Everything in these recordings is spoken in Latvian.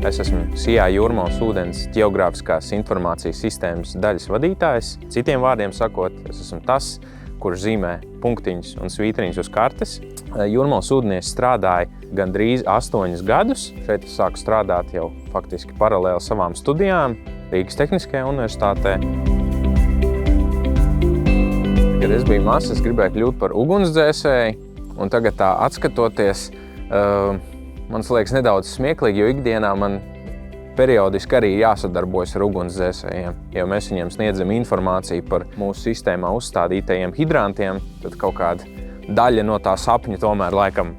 Es esmu SIA Jūrmālas ūdens ģeogrāfiskās informācijas sistēmas daļas vadītājs. Citiem vārdiem sakot, es esmu tas, kurš zīmē punktiņus un svītriņus uz kartes. Jūrmālas ūdenies strādāja gandrīz 8 gadus. Šeit es sāku strādāt jau faktiski paralēli savām studijām Rīgas Tehniskajā universitātē. Kad es biju mazs, es gribēju kļūt par ugunsdzēsēju, un tagad tā atskatoties, man liekas nedaudz smieklīgi, jo ikdienā man periodiski arī jāsadarbojas ar ugunsdzēsējiem. Jo mēs viņiem sniedzam informāciju par mūsu sistēmā uzstādītajiem hidrantiem, tad kaut kāda daļa no tā sapņa tomēr laikam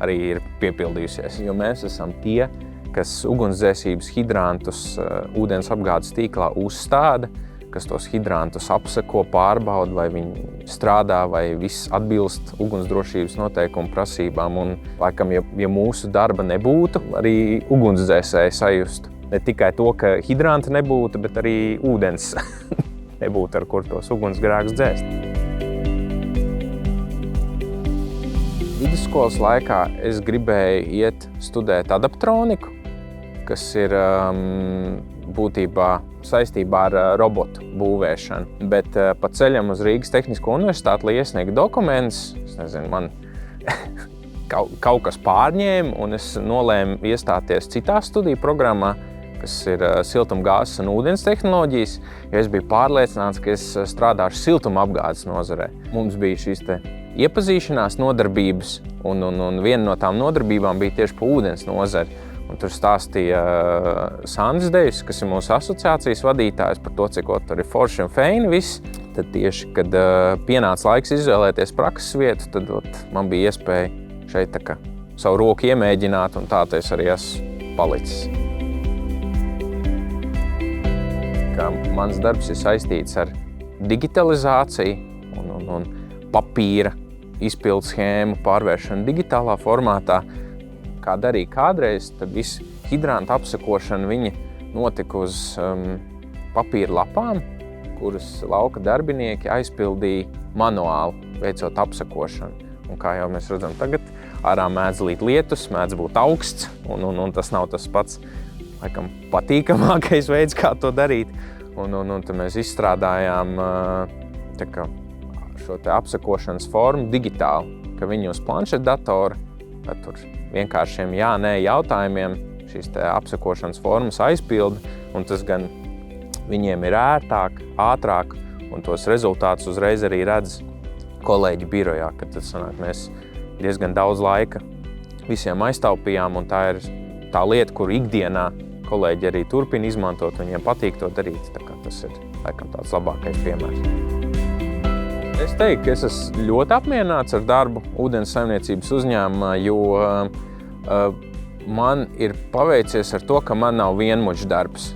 arī ir piepildījusies. Jo mēs esam tie, kas ugunsdzēsības hidrantus ūdens apgādes tīklā uzstāda, kas tos hidrantus apseko, pārbauda, vai viņi strādā, vai viss atbilst ugunsdrošības noteikumu prasībām. Un, laikam, ja mūsu darba nebūtu, arī ugunsdzēsēji sajustu. Ne tikai to, ka hidranti nebūtu, bet arī ūdens nebūtu, ar kur tos ugunsgrēkus dzēst. Vidusskolas laikā es gribēju iet studēt adaptroniku, kas ir būtībā saistībā ar robotu būvēšanu. Bet pa ceļam uz Rīgas Tehnisko universitāti, lai iesniegtu dokumentus, es nezinu, man kaut kas pārņēma, un es nolēmu iestāties citā studiju programmā, kas ir siltumgāzes un ūdens tehnoloģijas, jo es biju pārliecināts, ka es strādāšu siltumapgādes nozarē. Mums bija šīs iepazīšanās nodarbības, un viena no tām nodarbībām bija tieši pa ūdens nozari. Un tur stāstīja Sandis Dejs, kas ir mūsu asociācijas vadītājs, par to, cik tur ir forši un feini viss. Tad tieši, kad pienāca laiks izvēlēties prakses vietu, tad man bija iespēja šeit savu roku iemēģināt, un tā es arī esmu palicis. Mans darbs ir saistīts ar digitalizāciju un papīra izpildu schēmu pārvēršanu digitālā formātā. Kā darīja kādreiz, tad visu hidrantu apsekošana viņa notika uz papīra lapām, kuras lauka darbinieki aizpildīja manuāli, veicot apsekošanu. Un kā jau mēs redzam tagad, ārā mēdz līt lietus, mēdz būt augsts, un tas nav tas pats laikam patīkamākais veids, kā to darīt. Un tad mēs izstrādājām šo apsekošanas formu digitāli, ka viņi uz planšetdatora, tur vienkāršiem jā-nē jautājumiem šīs apsekošanas formas aizpilda, un tas gan viņiem ir ērtāk, ātrāk, un tos rezultātus uzreiz arī redz kolēģi birojā, kad tad sanāk, mēs diezgan daudz laika visiem aiztaupījām, un tā ir tā lieta, kuru ikdienā kolēģi arī turpina izmantot, viņiem patīk to darīt, tā kā tas ir laikam tāds labākais piemērs. Es teiktu, ka es esmu ļoti apmierināts ar darbu ūdens saimniecības uzņēmumā, jo man ir paveicies ar to, ka man nav vienmuļš darbs.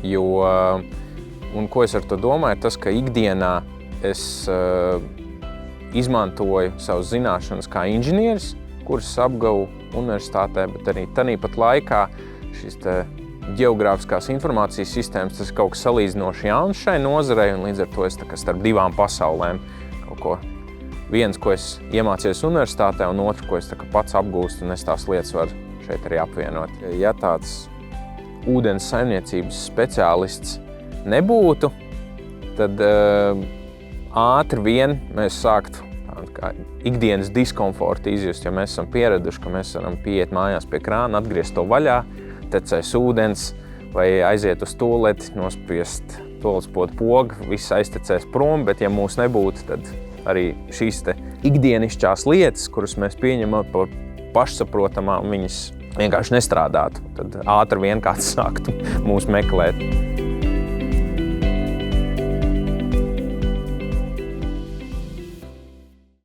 Un ko es ar to domāju, tas, ka ikdienā es izmantoju savas zināšanas kā inženieris, kuras apguvu universitātē, bet arī tāpat laikā šīs ģeogrāfiskās informācijas sistēmas, tas ir kaut kas salīdzinoši jauns šai nozarei, un līdz ar to es starp divām pasaulēm viens, ko es iemācījos universitātē, un otru, ko es pats apgūstu, un es tās lietas varu šeit arī apvienot. Ja tāds ūdens saimniecības speciālists nebūtu, tad ātri vien mēs sāktu ikdienas diskomfortu izjust, jo mēs esam pieraduši, ka mēs varam pieiet mājās pie krāna, atgriezt to vaļā, tecēs ūdens, vai aiziet uz tualeti, nospriest tualetes pogu, viss aiztecēs prom, bet ja mūs nebūtu, tad arī šīs ikdienišķās lietas, kuras mēs pieņemam par pašsaprotamām, viņas vienkārši nestrādātu. Tad ātri vien kāds sāktu mūs meklēt.